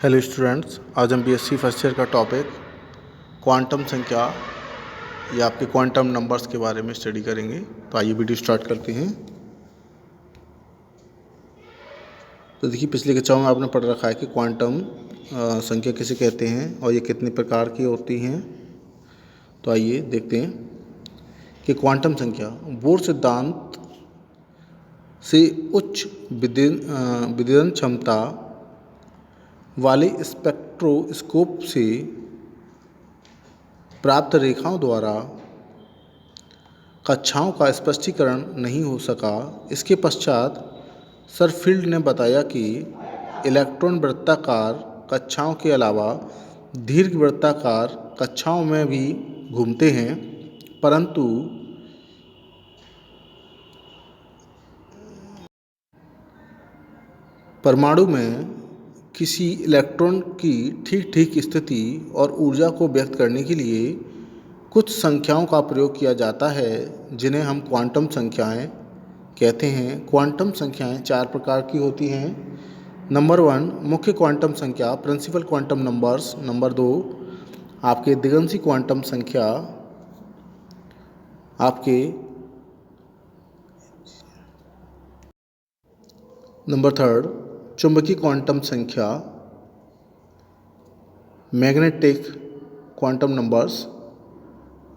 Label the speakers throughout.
Speaker 1: Hello students, आज हम BSc first year का टॉपिक क्वांटम संख्या या आपके क्वांटम नंबर्स के बारे में स्टडी करेंगे। तो आइए वीडियो स्टार्ट करते हैं। तो देखिए, पिछली कक्षाओं में आपने पढ़ रखा है कि क्वांटम संख्या किसे कहते हैं और ये कितने प्रकार की होती हैं। तो आइए देखते हैं कि क्वांटम संख्या बोर सिद्धांत से उच्च विदीर्ण क्षमता वाले स्पेक्ट्रोस्कोप से प्राप्त रेखाओं द्वारा कक्षाओं का स्पष्टीकरण नहीं हो सका। इसके पश्चात सर फील्ड ने बताया कि इलेक्ट्रॉन वृत्ताकार कक्षाओं के अलावा दीर्घ वृत्ताकार कक्षाओं में भी घूमते हैं, परंतु परमाणु में किसी इलेक्ट्रॉन की ठीक ठीक स्थिति और ऊर्जा को व्यक्त करने के लिए कुछ संख्याओं का प्रयोग किया जाता है, जिन्हें हम क्वांटम संख्याएं कहते हैं। क्वांटम संख्याएं चार प्रकार की होती हैं। नंबर 1 मुख्य क्वांटम संख्या, प्रिंसिपल क्वांटम नंबर्स। नंबर 2 आपके दिगंशी क्वांटम संख्या, आपके नंबर 3 चुंबकीय क्वांटम संख्या, मैग्नेटिक क्वांटम नंबर्स।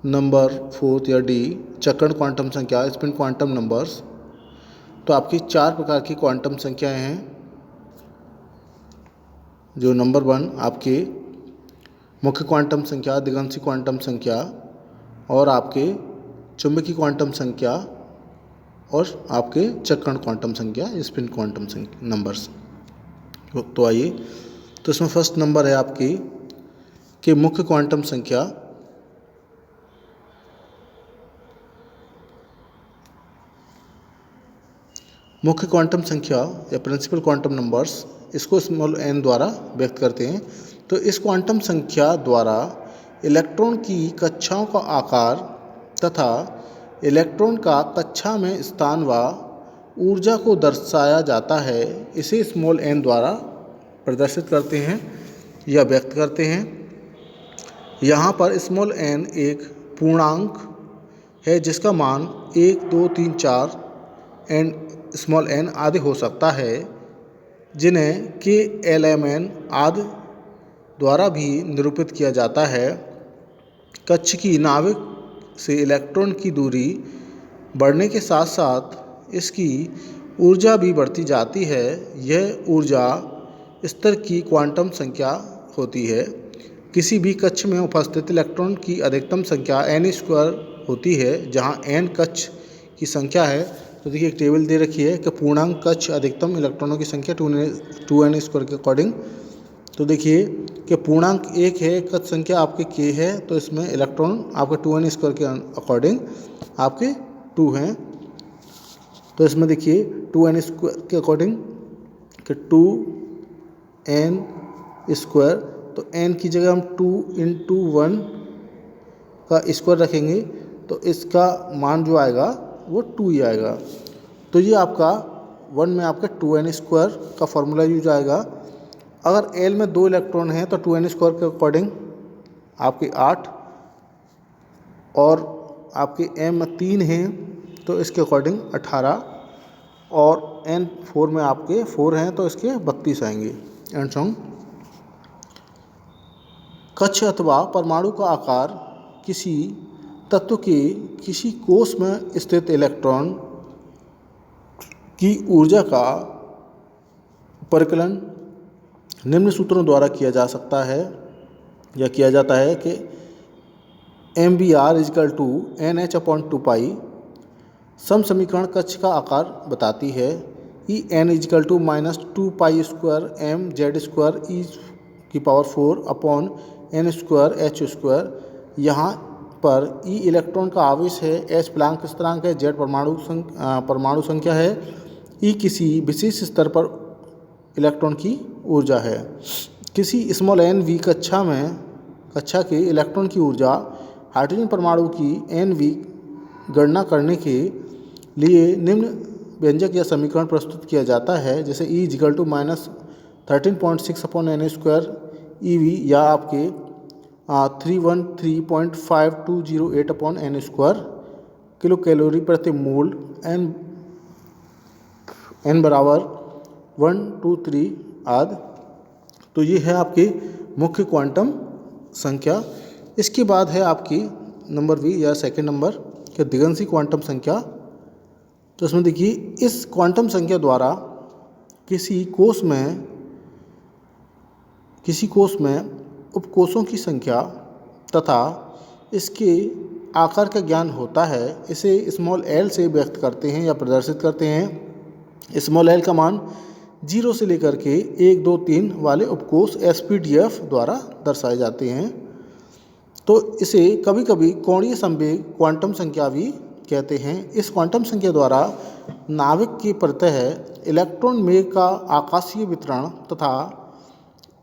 Speaker 1: नंबर 4 या डी चक्रण क्वांटम संख्या, स्पिन क्वांटम नंबर्स। तो आपकी चार प्रकार की क्वांटम संख्याएं हैं, जो नंबर 1 आपके मुख्य क्वांटम संख्या, दिगंशी क्वांटम संख्या और आपके चुंबकीय क्वांटम संख्या और आपके चक्रण क्वांटम संख्या, स्पिन क्वांटम संख्या नंबर्स। तो आइए, तो इसमें फर्स्ट नंबर है आपकी कि मुख्य क्वांटम संख्या। मुख्य क्वांटम संख्या या प्रिंसिपल क्वांटम नंबर्स, इसको स्मॉल n द्वारा व्यक्त करते हैं। तो इस क्वांटम संख्या द्वारा इलेक्ट्रॉन की कक्षाओं का आकार तथा इलेक्ट्रॉन का कक्षा में स्थान व ऊर्जा को दर्शाया जाता है। इसे स्मॉल n द्वारा प्रदर्शित करते हैं या व्यक्त करते हैं। यहाँ पर स्मॉल n एक पूर्णांक है जिसका मान 1, 2, 3, 4 एंड स्मॉल n आदि हो सकता है, जिन्हें KLMN आदि द्वारा भी निरूपित किया जाता है। कक्ष की नाभिक से इलेक्ट्रॉन की दूरी बढ़ने के साथ साथ इसकी ऊर्जा भी बढ़ती जाती है। यह ऊर्जा स्तर की क्वांटम संख्या होती है। किसी भी कक्ष में उपस्थित इलेक्ट्रॉन की अधिकतम संख्या n² होती है, जहां n कक्ष की संख्या है। तो देखिए, एक टेबल दे रखी है कि पूर्णांक कक्ष अधिकतम इलेक्ट्रॉनों की संख्या 2n² के अकॉर्डिंग। तो देखिए कि पूर्णांक 1 है, कक्ष संख्या आपके k है, तो इसमें इलेक्ट्रॉन आपके 2n² के अकॉर्डिंग आपके 2 हैं। तो इसमें देखिए 2n² के अकॉर्डिंग कि 2n², तो n की जगह हम 2 × 1 का स्क्वायर रखेंगे, तो इसका मान जो आएगा वो 2 ही आएगा। तो ये आपका 1 में आपका 2n² का फॉर्मूला यूज आएगा। अगर L में 2 इलेक्ट्रॉन हैं तो 2n² के अकॉर्डिंग आपके 8, और आपके M में 3 हैं तो इसके अकॉर्डिंग 18, और N4 में आपके 4 हैं तो इसके 32 आएंगे। And song. कक्ष अथवा परमाणु का आकार किसी तत्व के किसी कोश में स्थित इलेक्ट्रॉन की ऊर्जा का परिकलन निम्न सूत्रों द्वारा किया जा सकता है या किया जाता है कि MVR = NH/2π। समसमीकरण कक्ष का आकार बताती है। En = -2π² mZ²e⁴ यहाँ पर E इलेक्ट्रॉन का आवेश है, H प्लैंक स्थिरांक है, Z परमाणु संख्या है, E किसी विशेष स्तर पर इलेक्ट्रॉन की ऊर्जा है। किसी स्मॉल nV कक्षा के इलेक्ट्रॉन की ऊर्जा हाइड्रोजन परमाणु की nV गणना करने के लिए निम्न व्यंजक या समीकरण प्रस्तुत किया जाता है, जैसे E = 13.6/n² EV या आपके 313.5208/n² किलो कैलोरी प्रति मोल, n बराबर 1, 2, 3 आदि। तो ये है आपकी मुख्य क्वांटम संख्या। इसके बाद है आपकी नंबर बी या सेकंड नंबर कि दिगंशी क्वांटम संख्या। तो इसमें देखिए, इस क्वांटम संख्या द्वारा किसी कोष में उपकोषों की संख्या तथा इसके आकार का ज्ञान होता है। इसे स्मॉल l से व्यक्त करते हैं या प्रदर्शित करते हैं। स्मॉल l का मान 0 से लेकर के 1, 2, 3 वाले उपकोष SPDF द्वारा दर्शाए जाते हैं। तो इसे कभी कभी कोणीय संवेग क्वांटम संख्या भी कहते हैं। इस क्वांटम संख्या द्वारा नाभिक की प्रत्यय इलेक्ट्रॉन मेघ का आकाशीय वितरण तथा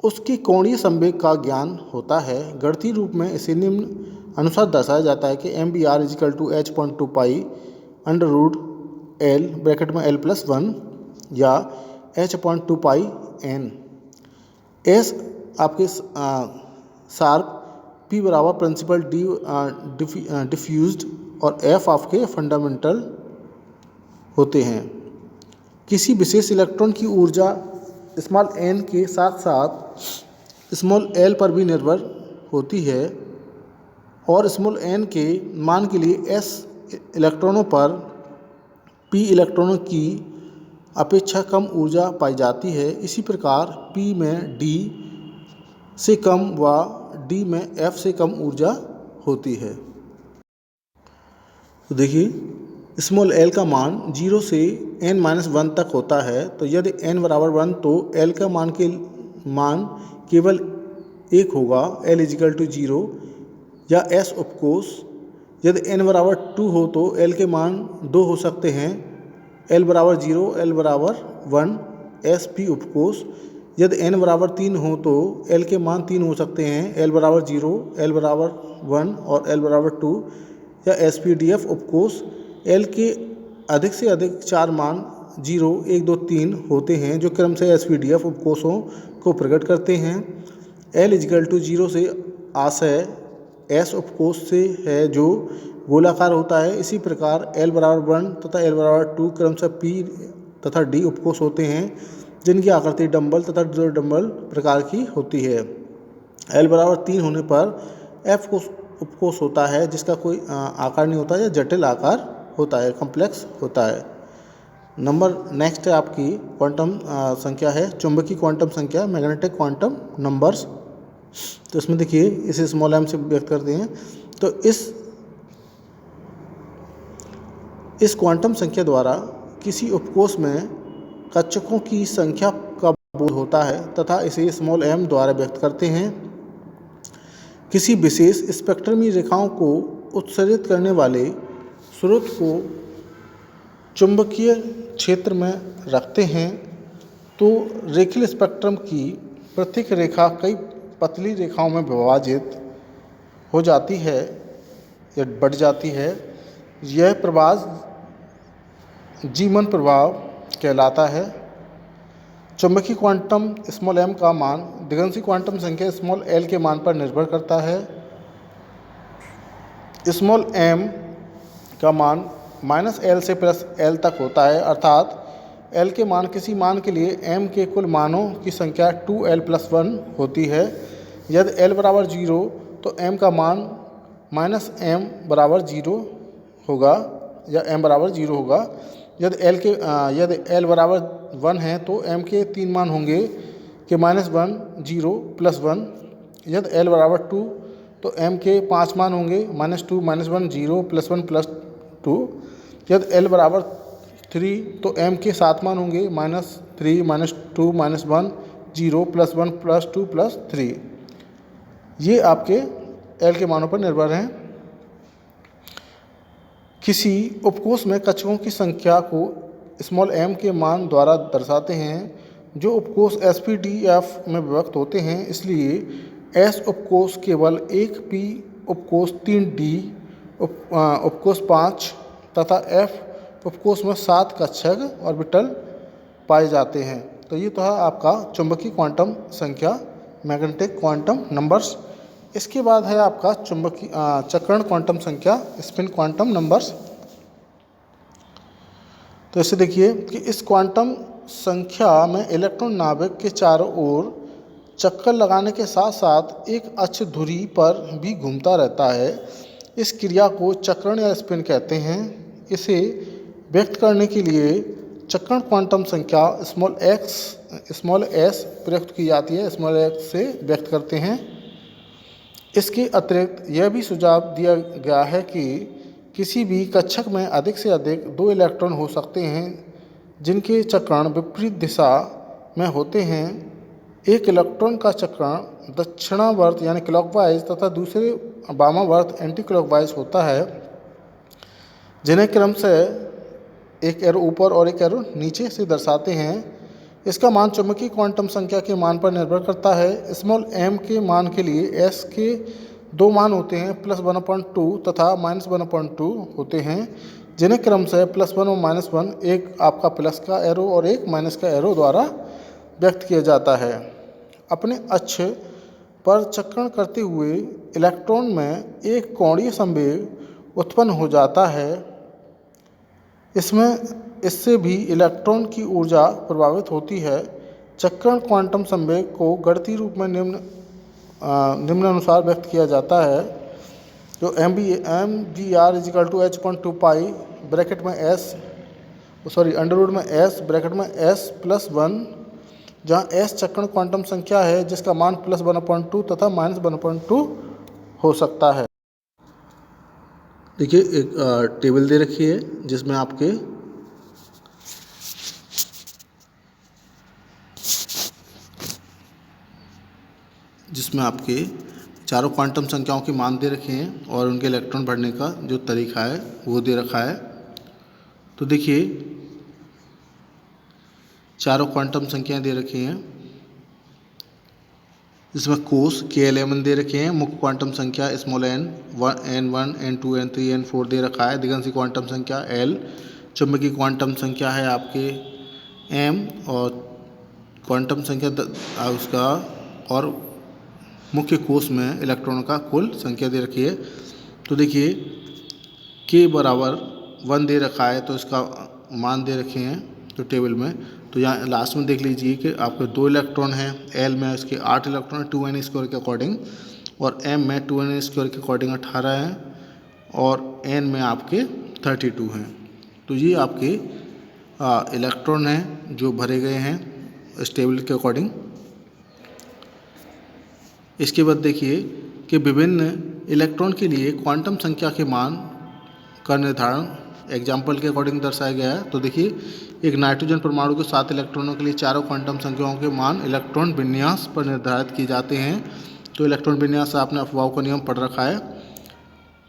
Speaker 1: उसके कोणीय संवेग का ज्ञान होता है। गणितीय रूप में इसे निम्न अनुसार दर्शाया जाता है कि MBR = h.2 पाई √L ब्रैकेट में L+1 या h.2 पाई n। S आपके शार्प, P बराबर प्रिंसिपल डिफ्यूज्ड और F आपके फंडामेंटल होते हैं। किसी विशेष इलेक्ट्रॉन की ऊर्जा स्मॉल n के साथ साथ स्मॉल l पर भी निर्भर होती है और स्मॉल n के मान के लिए s इलेक्ट्रॉनों पर p इलेक्ट्रॉनों की अपेक्षा कम ऊर्जा पाई जाती है। इसी प्रकार p में d से कम व d में f से कम ऊर्जा होती है। तो देखिए, स्मॉल l का मान 0 से n-1 तक होता है। तो यदि n बराबर 1 तो l का मान केवल 1 होगा, L = 0 या S उपकोष। यदि n बराबर 2 हो तो l के मान 2 हो सकते हैं, L बराबर 0, L बराबर 1, SP उपकोष। यदि n बराबर 3 हो तो l के मान 3 हो सकते हैं, L बराबर 0, L बराबर 1 और L बराबर 2 या SPDF उपकोष। L के अधिक से अधिक 4 मान 0, 1, 2, 3 होते हैं जो क्रम से SPDF उपकोषों को प्रकट करते हैं। L = 0 से आशय S उपकोष से है जो गोलाकार होता है। इसी प्रकार L बराबर 1 तथा L बराबर 2 क्रम से P तथा D उपकोष होते हैं जिनकी आकृति डंबल तथा ड्रो डंबल प्रकार की होती है। L बराबर 3 होने पर F उपकोष होता है जिसका कोई आकार नहीं होता या जटिल आकार होता है, कॉम्प्लेक्स होता है। नेक्स्ट है आपकी क्वांटम संख्या है चुंबकीय क्वांटम संख्या, मैग्नेटिक क्वांटम नंबर्स। तो इसमें देखिए, इसे स्मॉल m से व्यक्त करते हैं। तो इस क्वांटम संख्या द्वारा किसी उपकोष में कक्षकों की संख्या का बोध होता है तथा इसे स्मॉल m द्वारा व्यक्त करते हैं। किसी विशेष स्पेक्ट्रमी रेखाओं को उत्सर्जित करने वाले स्रोत को चुंबकीय क्षेत्र में रखते हैं तो रेखीय स्पेक्ट्रम की प्रत्येक रेखा कई पतली रेखाओं में विभाजित हो जाती है या बढ़ जाती है। यह प्रभाव जीमन प्रभाव कहलाता है। चुंबकीय क्वांटम स्मॉल m का मान दिगंशी क्वांटम संख्या स्मॉल l के मान पर निर्भर करता है। स्मॉल m का मान -L से +L तक होता है, अर्थात L के मान किसी मान के लिए m के कुल मानों की संख्या 2L+1 होती है। यदि L बराबर 0 तो m का मान -m बराबर 0 होगा या m बराबर 0 होगा। यदि L बराबर 1 है तो m के 3 मान होंगे कि -1, 0, +1। यदि L बराबर 2 तो m के 5 मान होंगे -2, -1, 0, +1, +2। यदि L बराबर 3 तो m के 7 मान होंगे -3, -2, -1, 0, +1, +2, +3। ये आपके L के मानों पर निर्भर हैं। किसी उपकोष में कक्षकों की संख्या को स्मॉल m के मान द्वारा दर्शाते हैं जो उपकोष SPDF में विभक्त होते हैं। इसलिए S उपकोष केवल 1, P उपकोष 3, D उपकोष 5 तथा F उपकोष में 7 कक्षक ऑर्बिटल पाए जाते हैं। तो ये तो है आपका चुंबकीय क्वांटम संख्या, मैग्नेटिक क्वांटम नंबर्स। इसके बाद है आपका चुंबकीय चक्रण क्वांटम संख्या, स्पिन क्वांटम नंबर्स। तो इसे देखिए कि इस क्वांटम संख्या में इलेक्ट्रॉन नाभिक के चारों ओर चक्कर लगाने के साथ साथ एक अक्ष धुरी पर भी घूमता रहता है। इस क्रिया को चक्रण या स्पिन कहते हैं। इसे व्यक्त करने के लिए चक्रण क्वांटम संख्या स्मॉल एस प्रयुक्त की जाती है, स्मॉल एक्स से व्यक्त करते हैं। इसके अतिरिक्त यह भी सुझाव दिया गया है कि किसी भी कक्षक में अधिक से अधिक 2 इलेक्ट्रॉन हो सकते हैं जिनके चक्रण विपरीत दिशा में होते हैं। एक इलेक्ट्रॉन का चक्रण दक्षिणावर्त यानी क्लॉकवाइज तथा दूसरे वामावर्त एंटी क्लॉकवाइज होता है, जिन्हें क्रम से एक एरो ऊपर और एक एरो नीचे से दर्शाते हैं। इसका मान चुंबकीय क्वांटम संख्या के मान पर निर्भर करता है। स्मॉल m के मान के लिए s के 2 मान होते हैं, +1/2 तथा -1/2 होते हैं, जिन्हें क्रम से +1 और -1 एक आपका प्लस का एरो और एक माइनस का एरो द्वारा व्यक्त किया जाता है। अपने अक्ष पर चक्रण करते हुए इलेक्ट्रॉन में एक कोणीय संवेग उत्पन्न हो जाता है। इससे भी इलेक्ट्रॉन की ऊर्जा प्रभावित होती है। चक्रण क्वांटम संवेग को गणितीय रूप में निम्नानुसार व्यक्त किया जाता है, जो mgr = h/2 ब्रैकेट में अंडरवुड में s ब्रैकेट में s+1, जहाँ s चक्रण क्वांटम संख्या है जिसका मान +1/2 तथा -1/2 हो सकता है। देखिए एक टेबल दे रखी है जिसमें आपके चारों क्वांटम संख्याओं के मान दे रखे हैं और उनके इलेक्ट्रॉन भरने का जो तरीका है वो दे रखा है। तो देखिए चारों क्वांटम संख्याएं दे रखी हैं, जिसमें कोस K11 दे रखे हैं। मुख्य क्वांटम संख्या small n, n1, n2, n3, n4 दे रखा है। दिगंशी क्वांटम संख्या L। चुंबकीय क्वांटम संख्या है आपके m और क्वांटम संख्या उसका और मुख्य कोश में इलेक्ट्रॉनों का कुल संख्या दे रखी है। तो देखिए K = 1 दे रखा है, तो इसका मान दे रखे हैं तो टेबल में। तो यहाँ लास्ट में देख लीजिए कि आपके 2 इलेक्ट्रॉन हैं। L में इसके 8 इलेक्ट्रॉन है 2n² के अकॉर्डिंग, और M में 2n² के अकॉर्डिंग 18 हैं, और N में आपके 32 हैं। तो ये आपके इलेक्ट्रॉन हैं जो भरे गए हैं इस टेबल के अकॉर्डिंग। इसके बाद देखिए कि विभिन्न इलेक्ट्रॉन के लिए क्वांटम संख्या के मान का निर्धारण एग्जाम्पल के अकॉर्डिंग दर्शाया गया है। तो देखिए एक नाइट्रोजन परमाणु के 7 इलेक्ट्रॉनों के लिए चारों क्वांटम संख्याओं के मान इलेक्ट्रॉन विन्यास पर निर्धारित किए जाते हैं। तो इलेक्ट्रॉन विन्यास आपने अफवाह का नियम पढ़ रखा है।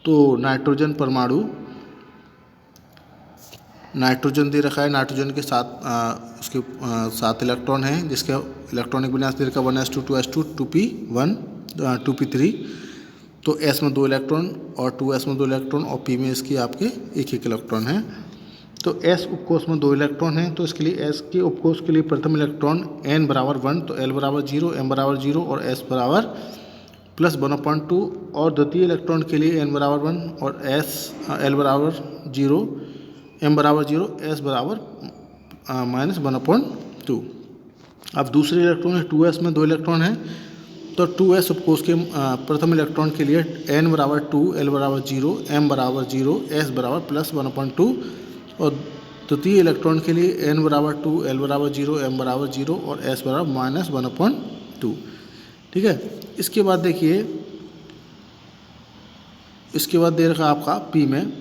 Speaker 1: तो नाइट्रोजन परमाणु, नाइट्रोजन दे रखा है, नाइट्रोजन के 7 इलेक्ट्रॉन हैं जिसका इलेक्ट्रॉनिक विन्यास दे रखा 1s2 2s2 2p1 2p3। तो s में 2 इलेक्ट्रॉन और 2s में 2 इलेक्ट्रॉन और p में इसके आपके एक इलेक्ट्रॉन हैं। तो s उपकोष में 2 इलेक्ट्रॉन हैं, तो इसके लिए s के उपकोष के लिए प्रथम इलेक्ट्रॉन n = 1, तो l = 0, m = 0 और s = +1/2, और द्वितीय इलेक्ट्रॉन के लिए n = 1 और l = 0, m = 0, s = -1/2। अब दूसरे इलेक्ट्रॉन है 2s में 2 इलेक्ट्रॉन हैं, तो 2s उपकोष के प्रथम इलेक्ट्रॉन के लिए n = 2, l = 0, m = 0, s = +1/2, और द्वितीय इलेक्ट्रॉन के लिए n = 2, l = 0, m = 0 और s = -1/2। ठीक है। इसके बाद देखिए, इसके बाद दे रखा आपका p में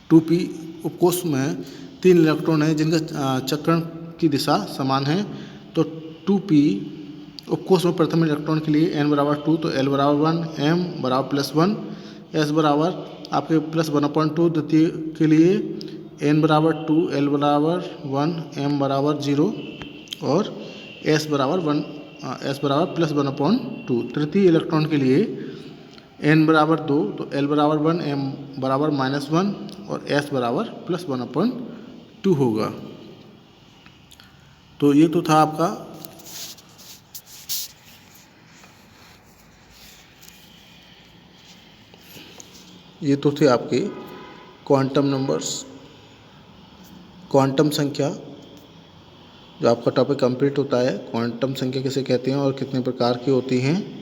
Speaker 1: 2p उपकोष में 3 इलेक्ट्रॉन हैं जिनका चक्रण की दिशा समान है। तो 2p उपकोष में प्रथम इलेक्ट्रॉन के लिए n = 2, तो l = 1, m = +1, s = आपके +1/2। द्वितीय के लिए n = 2, l = 1, m = 0 और s = +1/2। तृतीय इलेक्ट्रॉन के लिए n = 2, तो l = 1, m = -1 और s = +1/2 होगा। तो ये तो था आपका ये तो थे आपके क्वांटम नंबर्स, क्वांटम संख्या। जो आपका टॉपिक कंप्लीट होता है, क्वांटम संख्या किसे कहते हैं और कितने प्रकार की होती हैं।